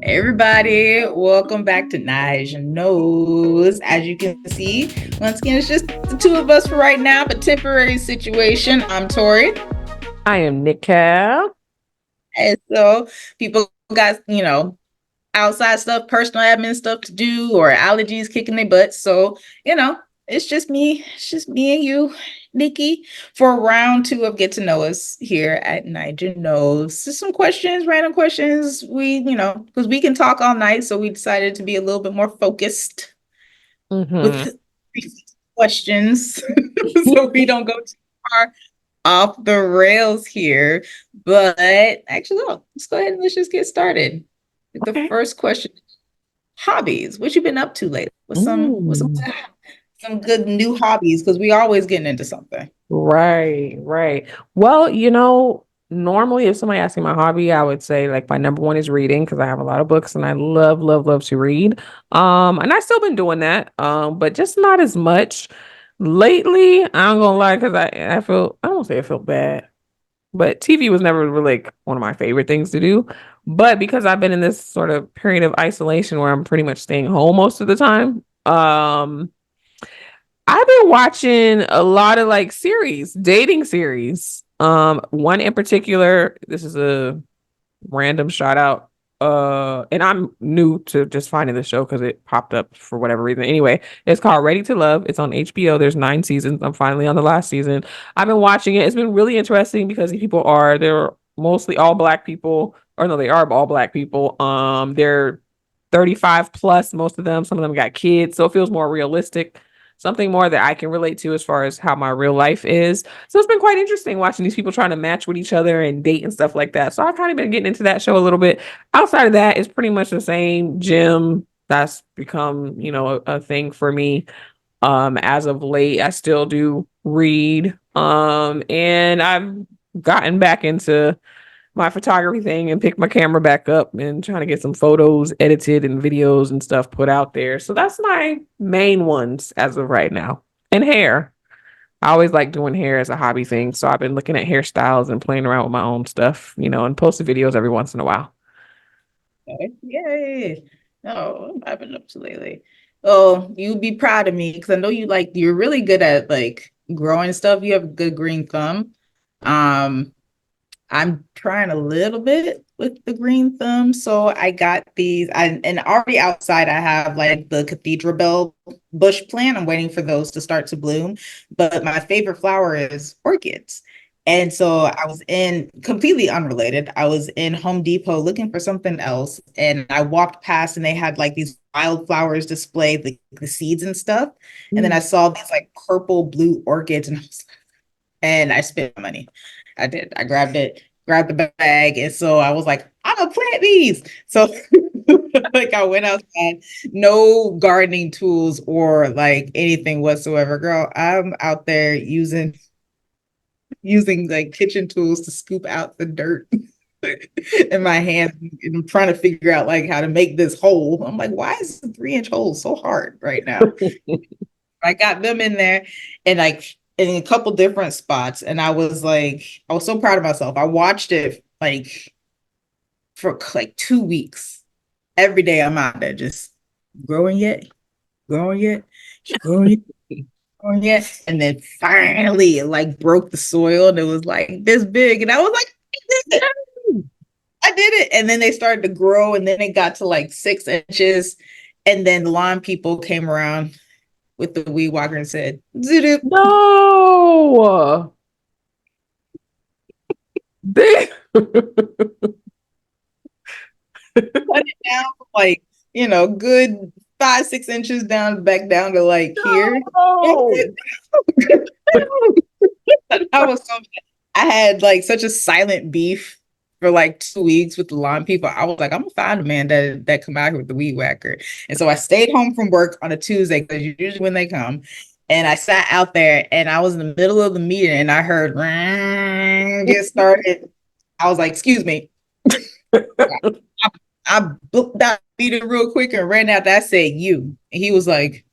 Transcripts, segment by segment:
Everybody, welcome back to Nige Knows. As you can see, once again, it's just the two of us for right now, but temporary situation. I'm Tori. I am Nick Cab. And so people got, outside stuff, personal admin stuff to do, or allergies kicking their butts. So, you know, it's just me and you, Nikki, for round two of Get to Know Us here at Niger Knows. Just some questions, random questions. Because we can talk all night, so we decided to be a little bit more focused Hmm. with questions so we don't go too far off the rails here. But actually, no, let's go ahead and let's just get started. The Okay. first question: hobbies. What you been up to lately? Mm. Some good new hobbies? Because we always getting into something. Right, right. Well, normally if somebody asks me my hobby, I would say like my number one is reading because I have a lot of books and I love, love, love to read. And I've still been doing that, but just not as much lately. I'm gonna lie because I don't say I feel bad, but TV was never really like one of my favorite things to do. But because I've been in this sort of period of isolation where I'm pretty much staying home most of the time, I've been watching a lot of like dating series. One in particular, this is a random shout out. And I'm new to just finding the show because it popped up for whatever reason. Anyway, it's called Ready to Love. It's on HBO. There's 9 seasons. I'm finally on the last season. I've been watching it. It's been really interesting because they're mostly all black people, or no, they are all black people. They're 35 plus, most of them. Some of them got kids, so it feels more realistic, something more that I can relate to as far as how my real life is. So it's been quite interesting watching these people trying to match with each other and date and stuff like that. So I've kind of been getting into that show a little bit. Outside of that, it's pretty much the same gym. That's become, a thing for me. As of late, I still do read. And I've gotten back into my photography thing and pick my camera back up and trying to get some photos edited and videos and stuff put out there. So that's my main ones as of right now. And hair. I always like doing hair as a hobby thing. So I've been looking at hairstyles and playing around with my own stuff, and posting videos every once in a while. Okay. Yay. Oh, I've been up to lately. Oh, you'd be proud of me because I know you're really good at like growing stuff. You have a good green thumb. Um, I'm trying a little bit with the green thumb. So I got and already outside I have like the cathedral bell bush plant. I'm waiting for those to start to bloom. But my favorite flower is orchids. And so I was in completely unrelated. I was in Home Depot looking for something else. And I walked past and they had like these wildflowers displayed, the seeds and stuff. And then I Mm. saw these like purple blue orchids and I spent money. I did. I grabbed it, grabbed the bag, and so I was like, I'm gonna plant these. So like I went outside, no gardening tools or like anything whatsoever. Girl, I'm out there using like kitchen tools to scoop out the dirt in my hands and I'm trying to figure out like how to make this hole. I'm like, why is the 3 inch hole so hard right now? I got them in there and like in a couple different spots. And I was so proud of myself. I watched it like for like 2 weeks. Every day I'm out there just growing yet, growing yet, growing yet, growing yet. And then finally it like broke the soil and it was like this big. And I was like, I did it. I did it. And then they started to grow and then it got to like 6 inches. And then the lawn people came around with the weed whacker and said, Zoodoo. No. They- Cut it down like, good 5, 6 inches down back down to like here. no. I was so I had like such a silent beef for like 2 weeks with the lawn people. I was like, I'm gonna find a man that come out here with the weed whacker. And so I stayed home from work on a Tuesday because usually when they come. And I sat out there and I was in the middle of the meeting and I heard get started. I was like, excuse me. I booked that meeting real quick and ran out there. I said, you. And he was like,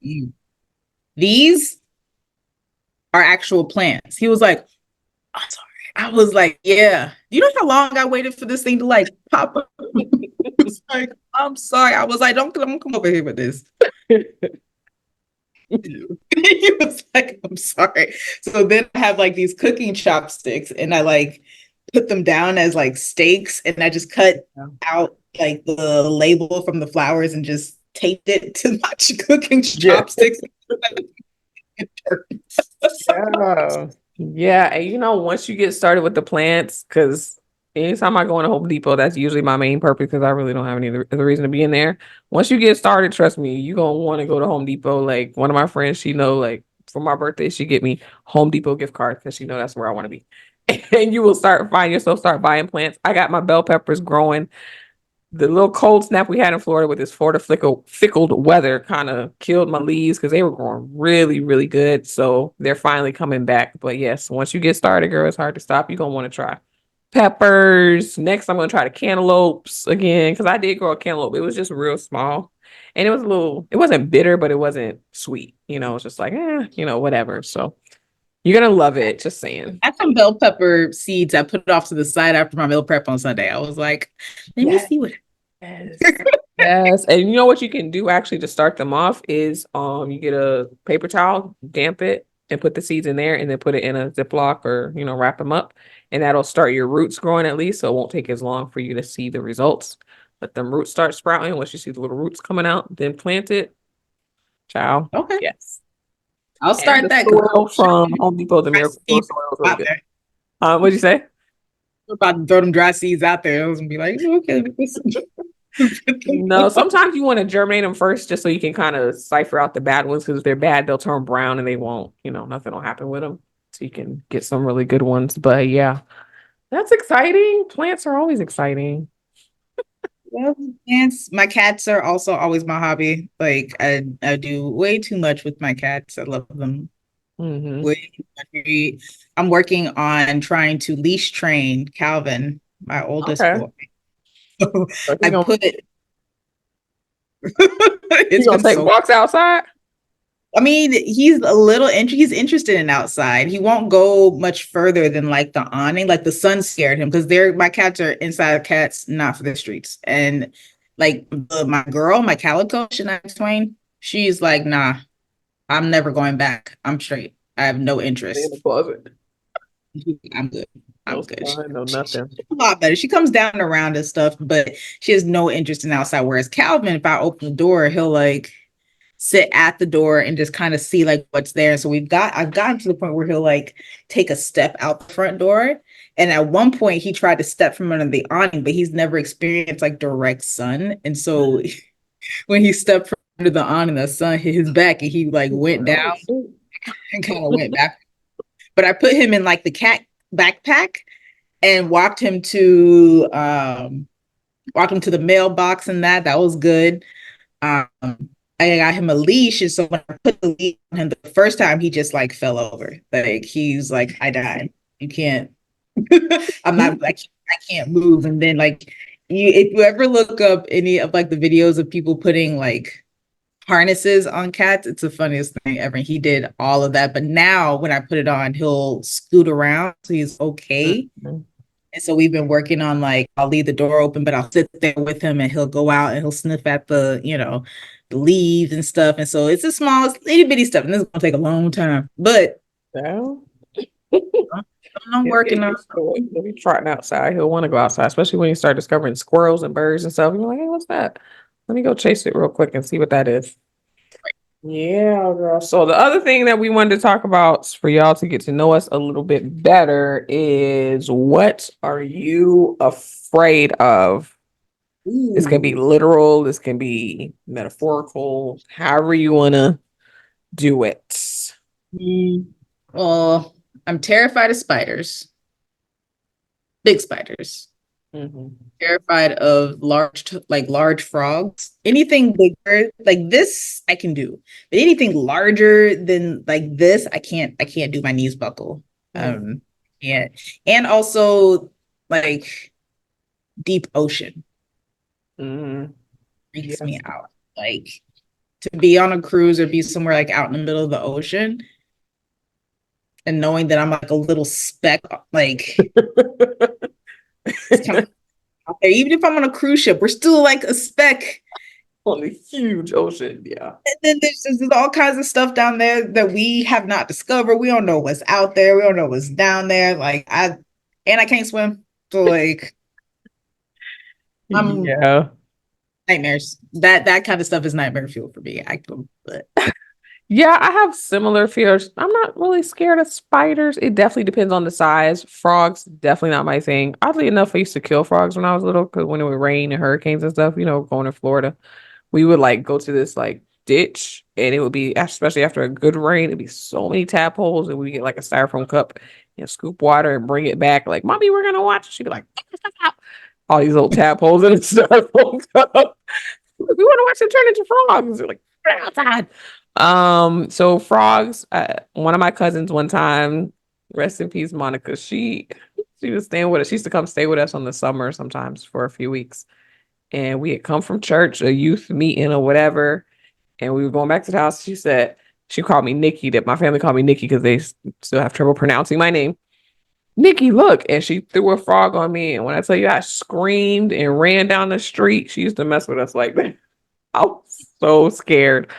you. These are actual plants. He was like, I'm sorry. I was like, yeah. You know how long I waited for this thing to like pop up? I was like, I'm sorry. I was like, don't come over here with this. He was like, I'm sorry. So then I have like these cooking chopsticks and I like put them down as like steaks and I just cut out like the label from the flowers and just taped it to my cooking Yeah. chopsticks. Yeah. Yeah. And once you get started with the plants, because anytime I go into Home Depot, that's usually my main purpose because I really don't have any other reason to be in there. Once you get started, trust me, you're gonna want to go to Home Depot. Like one of my friends, she know like for my birthday, she get me Home Depot gift card because she know that's where I want to be. And you will find yourself start buying plants. I got my bell peppers growing. The little cold snap we had in Florida with this Florida fickled weather kind of killed my leaves because they were growing really, really good. So they're finally coming back. But yes, once you get started, girl, it's hard to stop. You're gonna want to try peppers. Next, I'm gonna try the cantaloupes again because I did grow a cantaloupe. It was just real small. And it wasn't bitter, but it wasn't sweet. It's just like, whatever. So you're gonna love it. Just saying. I had some bell pepper seeds. I put it off to the side after my meal prep on Sunday. I was like, let me Yes. see what. Yes. Yes. And you know what you can do actually to start them off is you get a paper towel, damp it, and put the seeds in there and then put it in a Ziploc or, wrap them up. And that'll start your roots growing at least. So it won't take as long for you to see the results. Let them roots start sprouting. Once you see the little roots coming out, then plant it. Ciao. Okay, Yes. I'll And start the that because soil from Home Depot, the dry Miracle Soil seeds soil is really out good. there. What'd you say? We're about to throw them dry seeds out there. I was gonna be like, okay, No, sometimes you want to germinate them first just so you can kind of cipher out the bad ones because if they're bad, they'll turn brown and they won't, nothing will happen with them. So you can get some really good ones. But yeah, that's exciting. Plants are always exciting. well, dance. My cats are also always my hobby. Like I do way too much with my cats. I love them Hmm. way too much. I'm working on trying to leash train Calvin, my oldest Okay. boy. So So I put he it's gonna been take so walks outside? I mean, he's interested in outside. He won't go much further than like the awning. Like the sun scared him because my cats are inside cats, not for the streets. And like my girl, my calico, Shania Twain, she's like, nah, I'm never going back. I'm straight. I have no Stay in the interest. closet. I'm good. No I'm good. sun, no nothing. She's a lot better. She comes down around and stuff, but she has no interest in outside. Whereas Calvin, if I open the door, he'll like sit at the door and just kind of see like what's there. So I've gotten to the point where he'll like take a step out the front door. And at one point he tried to step from under the awning, but he's never experienced like direct sun. And so when he stepped from under the awning, the sun hit his back and he like went down Oh, shoot. and kind of went back. But I put him in like the cat backpack and walked him to the mailbox and that was good. Um, I got him a leash, and so when I put the leash on him the first time, he just like fell over. Like he's like, I died. You can't. I'm not like I can't move. And then like if you ever look up any of like the videos of people putting like harnesses on cats, it's the funniest thing ever. He did all of that, but now when I put it on, he'll scoot around, so he's okay. Mhm. And so we've been working on like I'll leave the door open, but I'll sit there with him and he'll go out and he'll sniff at the leaves and stuff. And so it's the smallest itty bitty stuff. And this is gonna take a long time. But So, I'm he'll get working on used to it. He'll be trotting outside. He'll want to go outside, especially when you start discovering squirrels and birds and stuff. You're like, hey, what's that? Let me go chase it real quick and see what that is. Yeah, girl. So the other thing that we wanted to talk about for y'all to get to know us a little bit better is what are you afraid of? This can be ooh. literal, this can be metaphorical, however you want to do it. Well, I'm terrified of spiders, big spiders. Mhm. Terrified of large frogs. Anything bigger like this, I can do. But anything larger than like this, I can't do. My knees buckle. Mhm. Yeah. And also like deep ocean Mhm. freaks Yes. me out. Like to be on a cruise or be somewhere like out in the middle of the ocean, and knowing that I'm like a little speck, like it's kind of out there. Even if I'm on a cruise ship, we're still like a speck. On a huge ocean. Yeah. And then there's all kinds of stuff down there that we have not discovered. We don't know what's out there. We don't know what's down there. And I can't swim. So like I'm Yeah. nightmares. That kind of stuff is nightmare fuel for me. But Yeah, I have similar fears. I'm not really scared of spiders. It definitely depends on the size. Frogs, definitely not my thing. Oddly enough, I used to kill frogs when I was little because when it would rain and hurricanes and stuff, going to Florida, we would like go to this like ditch and it would be, especially after a good rain, it'd be so many tadpoles and we get like a styrofoam cup and scoop water and bring it back. Like, Mommy, we're gonna watch. She'd be like, "Get this stuff out." All these little tadpoles in a styrofoam cup. We want to watch them turn into frogs. They're like, "Get outside." So frogs, one of my cousins one time, rest in peace, Monica, she was staying with us. She used to come stay with us on the summer sometimes for a few weeks. And we had come from church, a youth meeting or whatever. And we were going back to the house. She said, she called me Nikki, that my family called me Nikki because they still have trouble pronouncing my name. Nikki, look. And she threw a frog on me. And when I tell you I screamed and ran down the street, she used to mess with us like that. I was so scared.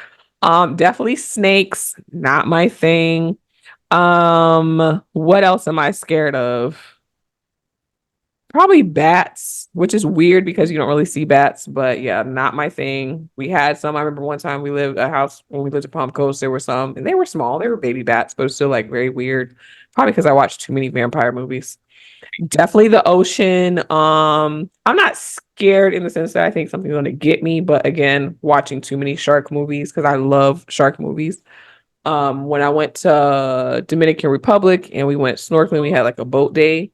Definitely snakes, not my thing. What else am I scared of? Probably bats, which is weird because you don't really see bats, but yeah, not my thing. We had some. I remember one time we lived a house when we lived at Palm Coast, there were some, and they were small, they were baby bats, but it was still like very weird. Probably because I watched too many vampire movies. Definitely the ocean. I'm not scared in the sense that I think something's gonna get me, but again, watching too many shark movies because I love shark movies. When I went to Dominican Republic and we went snorkeling, we had like a boat day,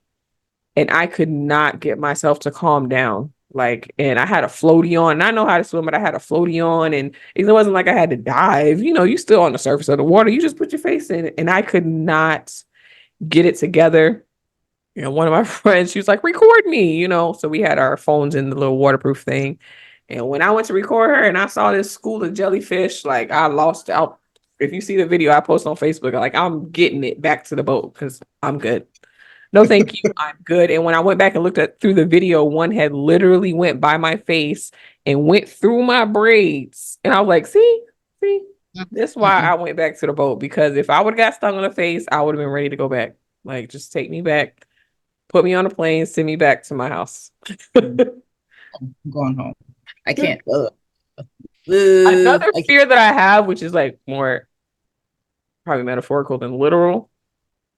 and I could not get myself to calm down. Like, and I had a floaty on, and I know how to swim, but I had a floaty on, and it wasn't like I had to dive. You still on the surface of the water. You just put your face in it, and I could not get it together. One of my friends, she was like, record me. So we had our phones in the little waterproof thing. And when I went to record her and I saw this school of jellyfish, like I lost out. If you see the video I post on Facebook, like I'm getting it back to the boat because I'm good. No, thank you. I'm good. And when I went back and looked at through the video, one had literally went by my face and went through my braids. And I was like, see, this is why I went back to the boat, because if I would have got stung on the face, I would have been ready to go back. Like, just take me back, put me on a plane, send me back to my house. I'm going home. I can't. Another I can't. fear that I have, which is like more probably metaphorical than literal,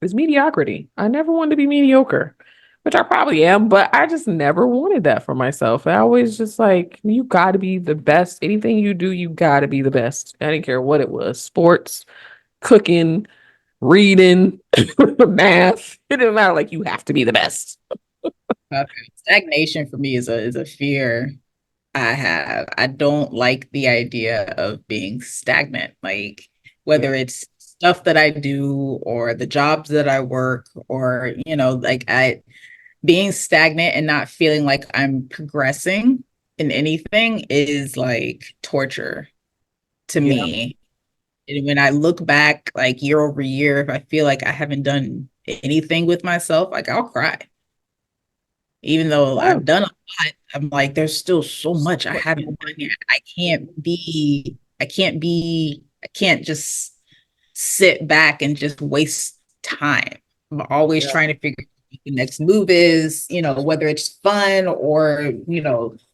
is mediocrity. I never wanted to be mediocre, which I probably am, but I just never wanted that for myself. I always just like, you got to be the best. Anything you do, you got to be the best. I didn't care what it was: sports, cooking, reading, math. It didn't matter. Like, you have to be the best. Okay. Stagnation for me is a fear I have. I don't like the idea of being stagnant, like Yeah. whether it's stuff that I do or the jobs that I work, or like I being stagnant and not feeling like I'm progressing in anything is like torture to Yeah. me. And when I look back like year over year, if I feel like I haven't done anything with myself, like I'll cry. Even though Yeah. I've done a lot, I'm like, there's still so much I haven't done yet. I can't just sit back and just waste time. I'm always Yeah. trying to figure out what the next move is, whether it's fun or,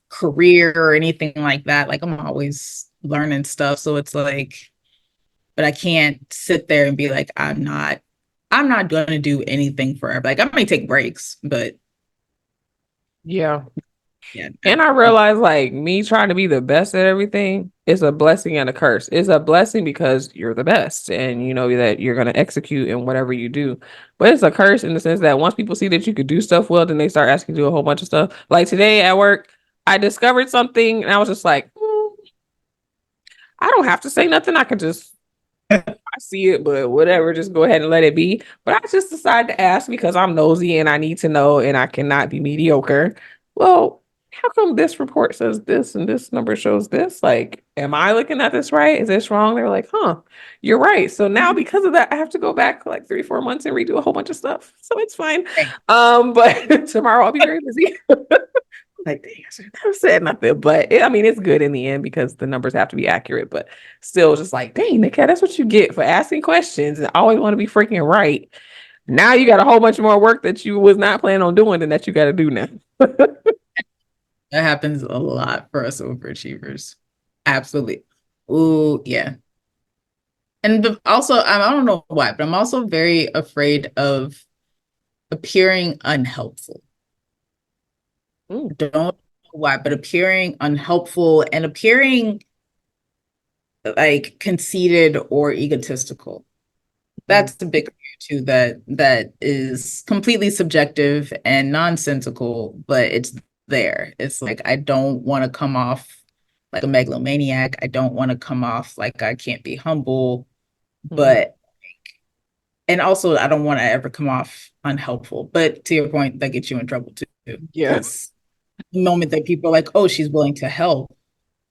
career or anything like that. Like I'm always learning stuff. So it's like, but I can't sit there and be like, I'm not going to do anything forever. Like I may take breaks, but Yeah. yeah, And I realized like me trying to be the best at everything is a blessing and a curse. It's a blessing because you're the best and you know that you're going to execute in whatever you do. But it's a curse in the sense that once people see that you could do stuff well, then they start asking you to do a whole bunch of stuff. Like today at work, I discovered something and I was just like, I don't have to say nothing. I can just, I see it, but whatever, just go ahead and let it be. But I just decided to ask because I'm nosy and I need to know and I cannot be mediocre. Well, how come this report says this and this number shows this? Like, am I looking at this right? Is this wrong? They're like, huh, you're right. So now because of that, I have to go back like 3, 4 months and redo a whole bunch of stuff. So it's fine. Right. But tomorrow I'll be very busy. Like, dang, I should have said nothing. But I mean, it's good in the end because the numbers have to be accurate. But still, just like, dang, Nikia, that's what you get for asking questions and always want to be freaking right. Now you got a whole bunch more work that you was not planning on doing and that you got to do now. That happens a lot for us overachievers. Absolutely. Oh, yeah. And also, I don't know why, but I'm also very afraid of appearing unhelpful. Mm, Don't know why, but appearing unhelpful and appearing like conceited or egotistical. mm, That's the big fear too, that is completely subjective and nonsensical, but it's there. It's like I don't want to come off like a megalomaniac. I don't want to come off like I can't be humble, mm. but and also I don't want to ever come off unhelpful. But to your point, that gets you in trouble too. Yeah. Because the moment that people are like, oh, she's willing to help,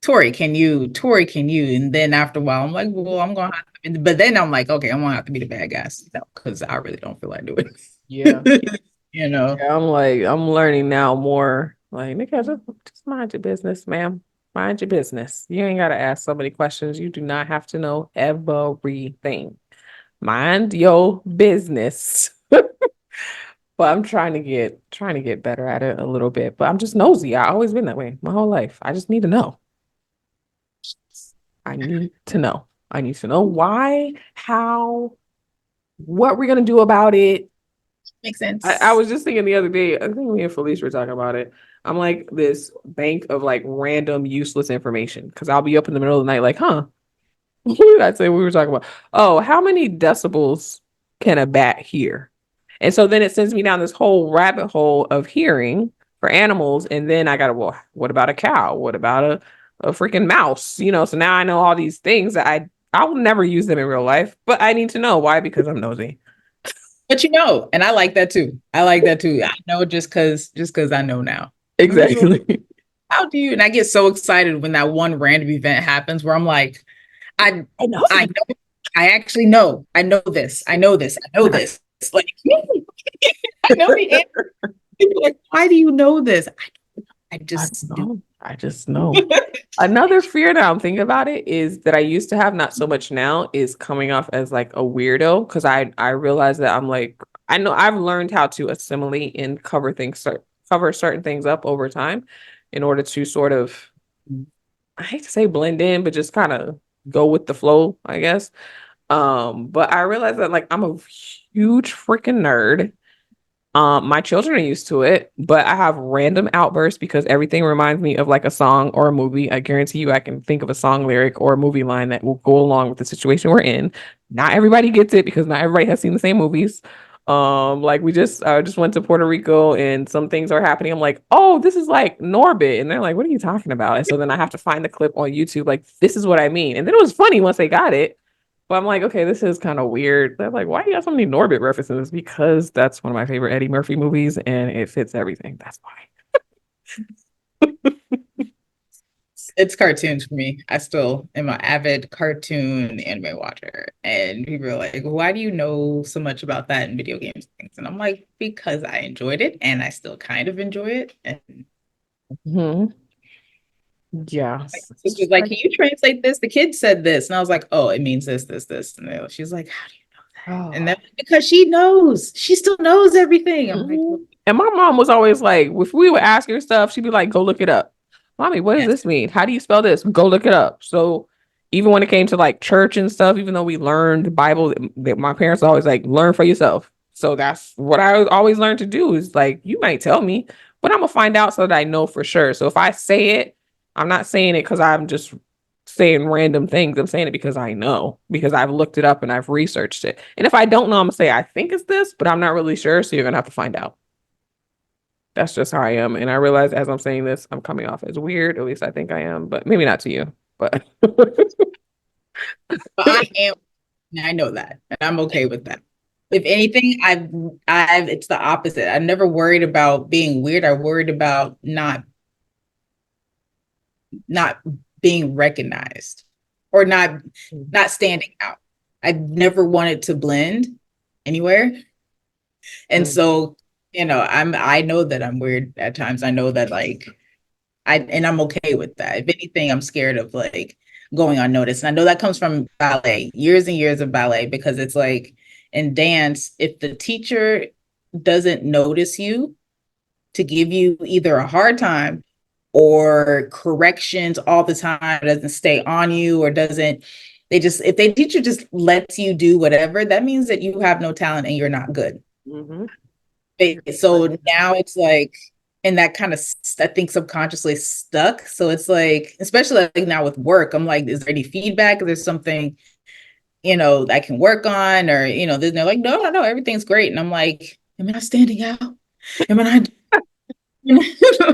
Tori, can you? And then after a while, I'm like, well, I'm gonna have to, but then I'm like, okay, I'm gonna have to be the bad guy because I really don't feel like doing Yeah. it. You know, Yeah, I'm like, I'm learning now more. Like, Nikia, just mind your business, ma'am. Mind your business. You ain't gotta ask so many questions. You do not have to know everything. Mind your business. But I'm trying to get better at it a little bit. But I'm just nosy. I always been that way my whole life. I just need to know. I need to know. I need to know why, how, what we're gonna do about it. makes I sense. was just thinking the other day, I think me and Felicia were talking about it. I'm like this bank of like random useless information because I'll be up in the middle of the night, like, huh, what did I say we were talking about? Oh, how many decibels can a bat hear? And so then it sends me down this whole rabbit hole of hearing for animals. And then I gotta, well, what about a cow? What about a freaking mouse? So now I know all these things that I will never use them in real life, but I need to know why because I'm nosy. But and I like that too. I like that too. I know just because I know now. I'm just like, Exactly. how do you? And I get so excited when that one random event happens where I'm like, I I know. I know, I actually know. I know this. I know this. I know this. It's like I know the answer. People are like, why do you know this? I I just do. know. I just know. Another fear that I'm thinking about it is that I used to have, not so much now, is coming off as like a weirdo because I realize that I'm like I know I've learned how to assimilate and cover certain things up over time in order to sort of, I hate to say blend in, but just kind of go with the flow, I guess. But I realize that like I'm a huge freaking nerd. My children are used to it, but I have random outbursts because everything reminds me of like a song or a movie. I guarantee you I can think of a song lyric or a movie line that will go along with the situation we're in. Not everybody gets it because not everybody has seen the same movies. Like I just went to Puerto Rico and some things are happening. I'm like, oh, this is like Norbit. And they're like, what are you talking about? And so then I have to find the clip on YouTube, like, this is what I mean. And then it was funny once they got it. But I'm like, okay, this is kind of weird. They're like, why do you have so many Norbit references? Because that's one of my favorite Eddie Murphy movies and it fits everything. That's why. It's cartoons for me. I still am an avid cartoon anime watcher. And people are like, why do you know so much about that in video games things? And I'm like, because I enjoyed it and I still kind of enjoy it. And Hmm. my Yes. It's sister's just like, like, can you translate this? The kid said this. And I was like, oh, it means this, this, this. And she's like, how do you know that? And oh. then because she knows, she still knows everything. I'm like, well, Mhm. And my mom was always like, if we would ask her stuff, she'd be like, go look it up. Mommy, what does yes. this mean? How do you spell this? Go look it up. So even when it came to like church and stuff, even though we learned the Bible, that my parents always like, learn for yourself. So that's what I always learned to do is like, you might tell me, but I'm gonna find out so that I know for sure. So if I say it, I'm not saying it because I'm just saying random things. I'm saying it because I know, because I've looked it up and I've researched it. And if I don't know, I'm gonna say I think it's this, but I'm not really sure. So you're gonna have to find out. That's just how I am. And I realize as I'm saying this, I'm coming off as weird. At least I think I am, but maybe not to you. But But I am, and I know that. And I'm okay with that. If anything, it's the opposite. I'm never worried about being weird. I worried about not not being recognized or not standing out. I never wanted to blend anywhere. And Mm-hmm. so, I know that I'm weird at times. I know that like and I'm okay with that. If anything, I'm scared of like going unnoticed. And I know that comes from ballet, years and years of ballet, because it's like in dance, if the teacher doesn't notice you to give you either a hard time or corrections all the time, doesn't stay on you or doesn't, if they teacher just lets you do whatever, that means that you have no talent and you're not good. Mm-hmm. So now it's like, and that kind of, I think, subconsciously stuck. So it's like, especially like now with work, I'm like, is there any feedback? Is there something, I can work on? Or, then they're like, no, no, no, everything's great. And I'm like, am I not standing out? Am I not,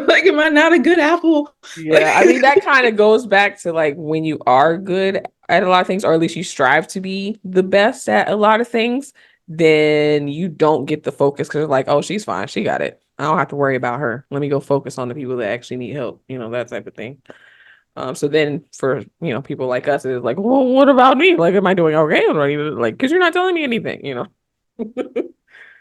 like, am I not a good apple? Yeah, Like, I mean that kind of goes back to like when you are good at a lot of things, or at least you strive to be the best at a lot of things, then you don't get the focus because like, oh, she's fine, she got it. I don't have to worry about her. Let me go focus on the people that actually need help, that type of thing. So then for people like us, it's like, well, what about me? Like, am I doing okay? Or like, because you're not telling me anything.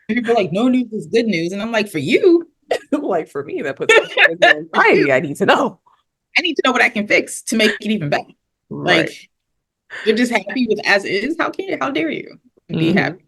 people are like, no news is good news. And I'm like, for you, Like for me, that puts for anxiety. I you, need to know. I need to know what I can fix to make it even better. Right. Like, you're just happy with as is. How dare you be Hmm. happy?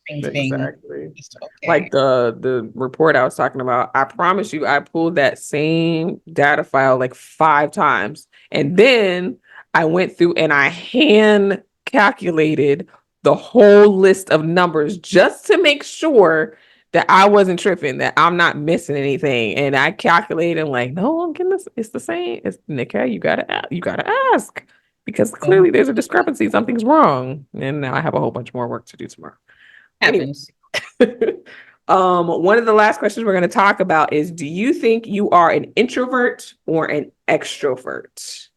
Things being Exactly. just Like okay. the report I was talking about, I promise you, I pulled that same data file like 5 times. And then I went through and I hand calculated the whole list of numbers just to make sure that I wasn't tripping, that I'm not missing anything. And I calculated like, no, I'm getting this. It's the same. It's Nika, you gotta ask. Because So clearly there's a discrepancy, something's wrong. And now I have a whole bunch more work to do tomorrow. Anyway, happens. one of the last questions we're going to talk about is, do you think you are an introvert or an extrovert?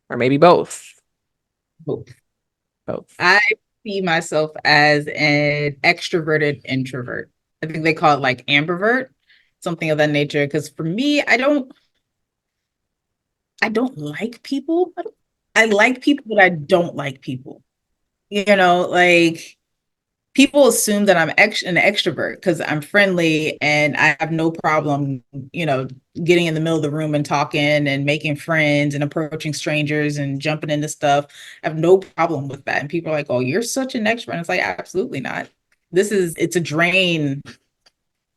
Or maybe both. Both. I see myself as an extroverted introvert. I think they call it like ambivert, something of that nature. Because for me, I don't like people. I like people, but I don't like people. Like people assume that I'm an extrovert because I'm friendly and I have no problem, getting in the middle of the room and talking and making friends and approaching strangers and jumping into stuff. I have no problem with that. And people are like, "Oh, you're such an extrovert." And it's like, absolutely not. It's a drain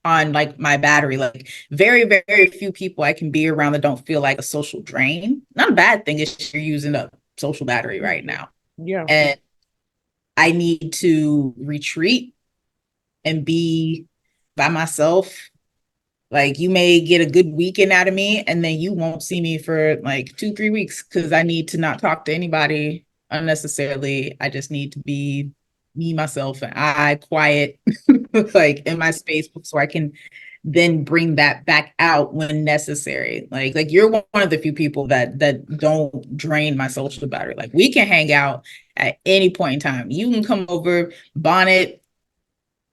on like my battery. Like very, very few people I can be around that don't feel like a social drain. Not a bad thing. It's you're using up social battery right now. Yeah. And I need to retreat and be by myself. Like you may get a good weekend out of me, and then you won't see me for like 2, 3 weeks because I need to not talk to anybody unnecessarily. I just need to be me, myself, and I quiet, like in my space, so I can then bring that back out when necessary. Like you're one of the few people that don't drain my social battery. Like we can hang out at any point in time. You can come over, bonnet,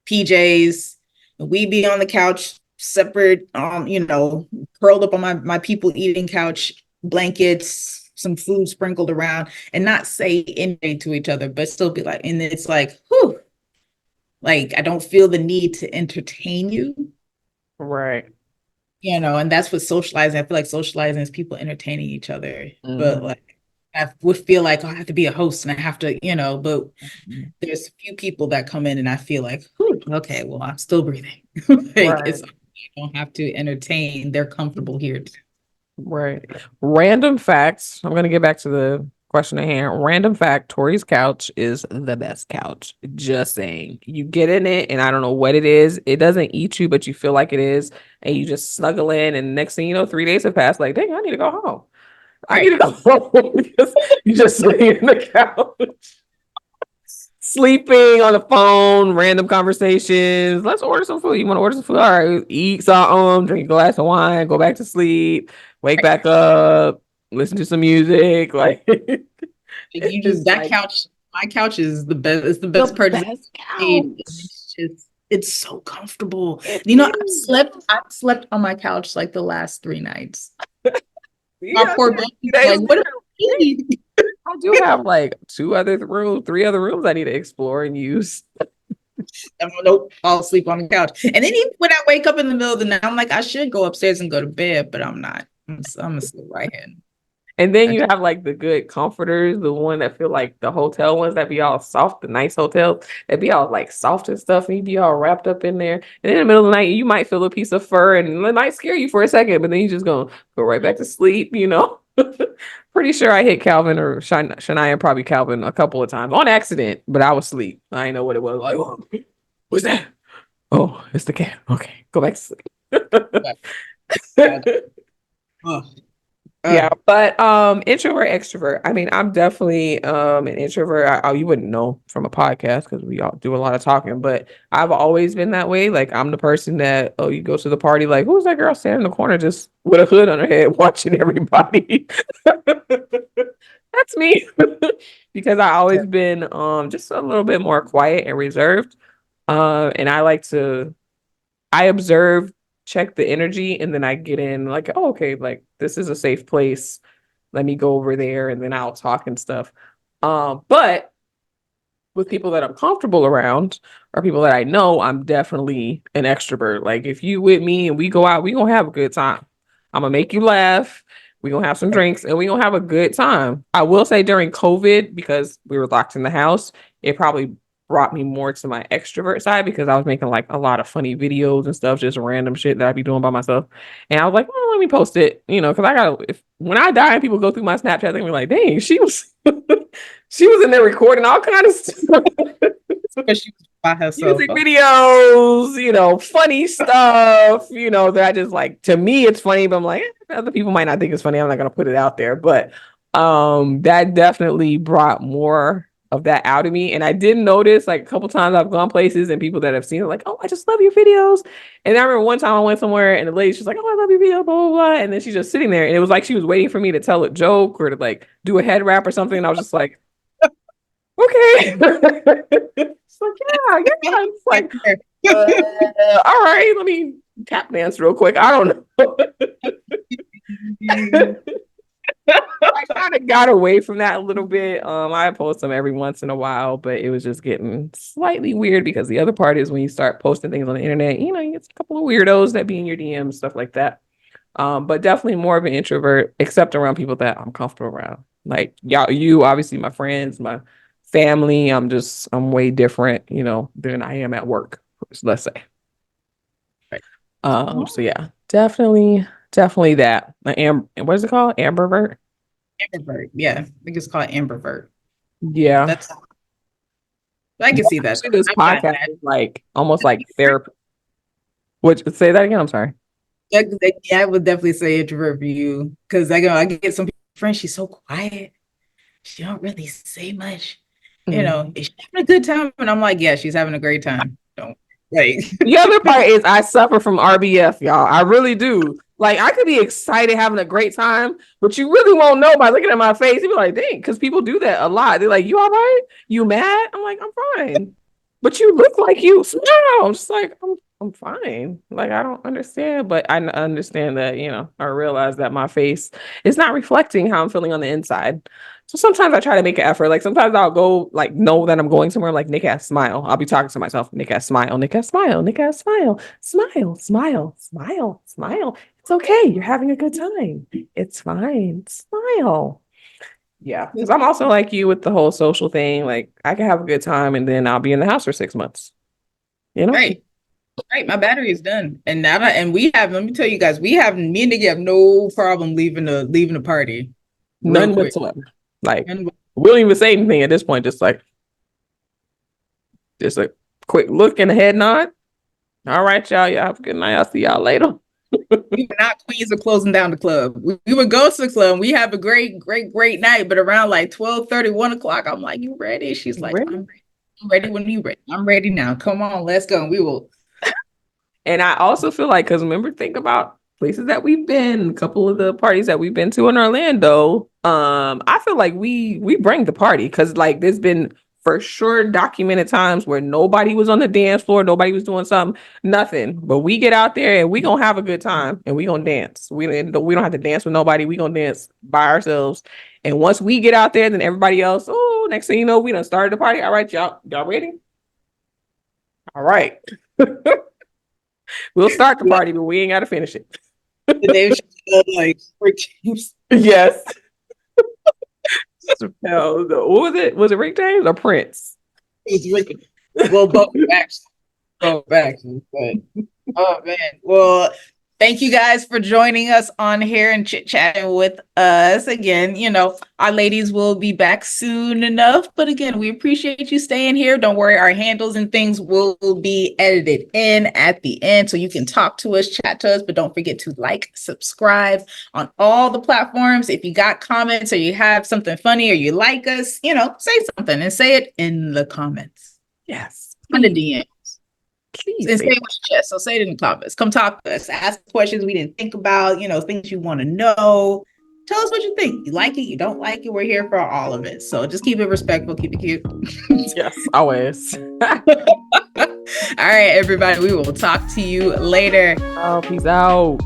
PJs. We be on the couch separate, curled up on my people eating couch, blankets, some food sprinkled around, and not say anything to each other, but still be like, and it's like, whew, like I don't feel the need to entertain you, Right. and that's what socializing. I feel like socializing is people entertaining each other, but Mhm. like I would feel like, oh, I have to be a host and I have to, but there's a few people that come in and I feel like, okay, well, I'm still breathing. Like Right. it's you don't have to entertain. They're comfortable here. Right. Random facts. I'm going to get back to the question at hand. Random fact, Tori's couch is the best couch. Just saying. You get in it and I don't know what it is. It doesn't eat you, but you feel like it is. And you just snuggle in and next thing you know, 3 days have passed. Like, dang, I need to go home. I need Right. to go home because you just lay in the couch, sleeping on the phone, random conversations. Let's order some food. You want to order some food? All right, eat something, drink a glass of wine, go back to sleep, wake Right. back up, listen to some music. Like You just it's that like couch. My couch is the best. It's the the best purchase best I made. And couch. it's so comfortable. It I've is. slept on my couch like the last 3 nights. My Yeah, poor baby, 2 days like, what do I later. need? I do have like two other rooms, three other rooms I need to explore and use. I'm like, nope, I'll sleep on the couch. And then even when I wake up in the middle of the night, I'm like, I should go upstairs and go to bed, but I'm not. I'm gonna sleep right here. And then I you just, have like the good comforters, the one that feel like the hotel ones that be all soft, the nice hotels that be all like soft and stuff, and you be all wrapped up in there. And in the middle of the night, you might feel a piece of fur and it might scare you for a second, but then you just gonna go right back to sleep. Pretty sure I hit Calvin or Shania, probably Calvin a couple of times on accident, but I was asleep. I didn't know what it was. Like, oh, what's that? Oh, it's the cat. Okay, go back to sleep. uh, Yeah, uh, but introvert, extrovert. I mean, I'm definitely an introvert. You wouldn't know from a podcast because we all do a lot of talking, but I've always been that way. Like I'm the person that, oh, you go to the party, like, who's that girl standing in the corner just with a hood on her head watching everybody? That's me. Because I always been just a little bit more quiet and reserved. And I observe, check the energy, and then I get in like, oh, okay, like this is a safe place. Let me go over there and then I'll talk and stuff. But with people that I'm comfortable around or people that I know, I'm definitely an extrovert. Like if you with me and we go out, we gonna have a good time. I'm gonna make you laugh. We gonna have some drinks and we gonna have a good time. I will say during COVID, because we were locked in the house, it probably brought me more to my extrovert side because I was making like a lot of funny videos and stuff, just random shit that I'd be doing by myself. And I was like, oh, let me post it, because I gotta if when I die and people go through my Snapchat, they're gonna be like, dang, she was she was in there recording all kind of stuff. because she was by herself. Music videos, funny stuff, that I just like. To me, it's funny, but I'm like, other people might not think it's funny. I'm not gonna put it out there, but that definitely brought more of that out of me. And I did notice like a couple times I've gone places and people that have seen it like, oh, I just love your videos. And I remember one time I went somewhere and the lady, she's like, oh, I love your video, blah blah blah. And then she's just sitting there, and it was like she was waiting for me to tell a joke or to like do a head wrap or something. And I was just like, okay. It's like, yeah, yeah. It's like, all right, let me tap dance real quick. I don't know. I kind of got away from that a little bit. I post them every once in a while, but it was just getting slightly weird because the other part is when you start posting things on the internet, you get a couple of weirdos that be in your DMs, stuff like that. But definitely more of an introvert, except around people that I'm comfortable around. Like y'all, you obviously my friends, my family. I'm way different, than I am at work, let's say. Right. So yeah, definitely that. What is it called? Ambivert? Ambivert. Yeah, I think it's called ambivert. Yeah. That's I can see that. Actually, this I've got podcast that. is like almost like therapy. Would say that again? I'm sorry. Yeah, I would definitely say introvert for you because I get some friends. She's so quiet. She don't really say much. Mhm. Is she having a good time? And I'm like, yeah, she's having a great time. Don't like. The other part is I suffer from RBF, y'all. I really do. Like I could be excited, having a great time, but you really won't know by looking at my face. You'd be like, dang, because people do that a lot. They're like, you all right? You mad? I'm like, I'm fine. But you look like you smile. I'm just like, I'm fine. Like I don't understand, but I understand that, I realize that my face is not reflecting how I'm feeling on the inside. So sometimes I try to make an effort. Like sometimes I'll go like know that I'm going somewhere like Nick has smile. I'll be talking to myself. Nick has smile. Nick has smile. Nick has smile. Smile. Smile. Smile. Smile. It's okay. You're having a good time. It's fine. Smile. Yeah. Because I'm also like you with the whole social thing. Like I can have a good time and then I'll be in the house for 6 months. You know? Right. Right. My battery is done. And now and we have, let me tell you guys, me and Nikki have no problem leaving the party real None quick. whatsoever. Like And we don't even say anything at this point. Just a quick look and a head nod. All right, y'all. Y'all have a good night. I'll see y'all later. we were not queens of closing down the club. We would go to the club and we have a great night. But around like 12:30, 1 o'clock, I'm like, you ready? She's like, Really? I'm ready. I'm ready when you ready. I'm ready now. Come on, let's go. And we will. And I also feel like, because remember, think about places that we've been, a couple of the parties that we've been to in Orlando. I feel like we bring the party because like there's been for sure documented times where nobody was on the dance floor, nobody was doing something, nothing. But we get out there and we gonna have a good time and we gonna dance. We don't have to dance with nobody. We gonna dance by ourselves. And once we get out there, then everybody else, oh, next thing you know, we done started the party. All right, y'all ready? All right. We'll start the party, but we ain't gotta finish it. The Dave Chappelle, like Rick James. Yes. Chappelle, what was it? Was it Rick James or Prince? It was Rick. Well, both actually, but oh man. Well, thank you guys for joining us on here and chit chatting with us again. You know, our ladies will be back soon enough, but again, we appreciate you staying here. Don't worry, our handles and things will be edited in at the end so you can talk to us, chat to us, but don't forget to like, subscribe on all the platforms. If you got comments or you have something funny or you like us, you know, say something and say it in the comments. Yes. On the DM. Please And say it with your chest. So say it in the comments. Come talk to us. Ask questions we didn't think about, you know, things you want to know. Tell us what you think. You like it, you don't like it. We're here for all of it. So just keep it respectful, keep it cute. Yes, always. All right, everybody. We will talk to you later. Oh, peace out.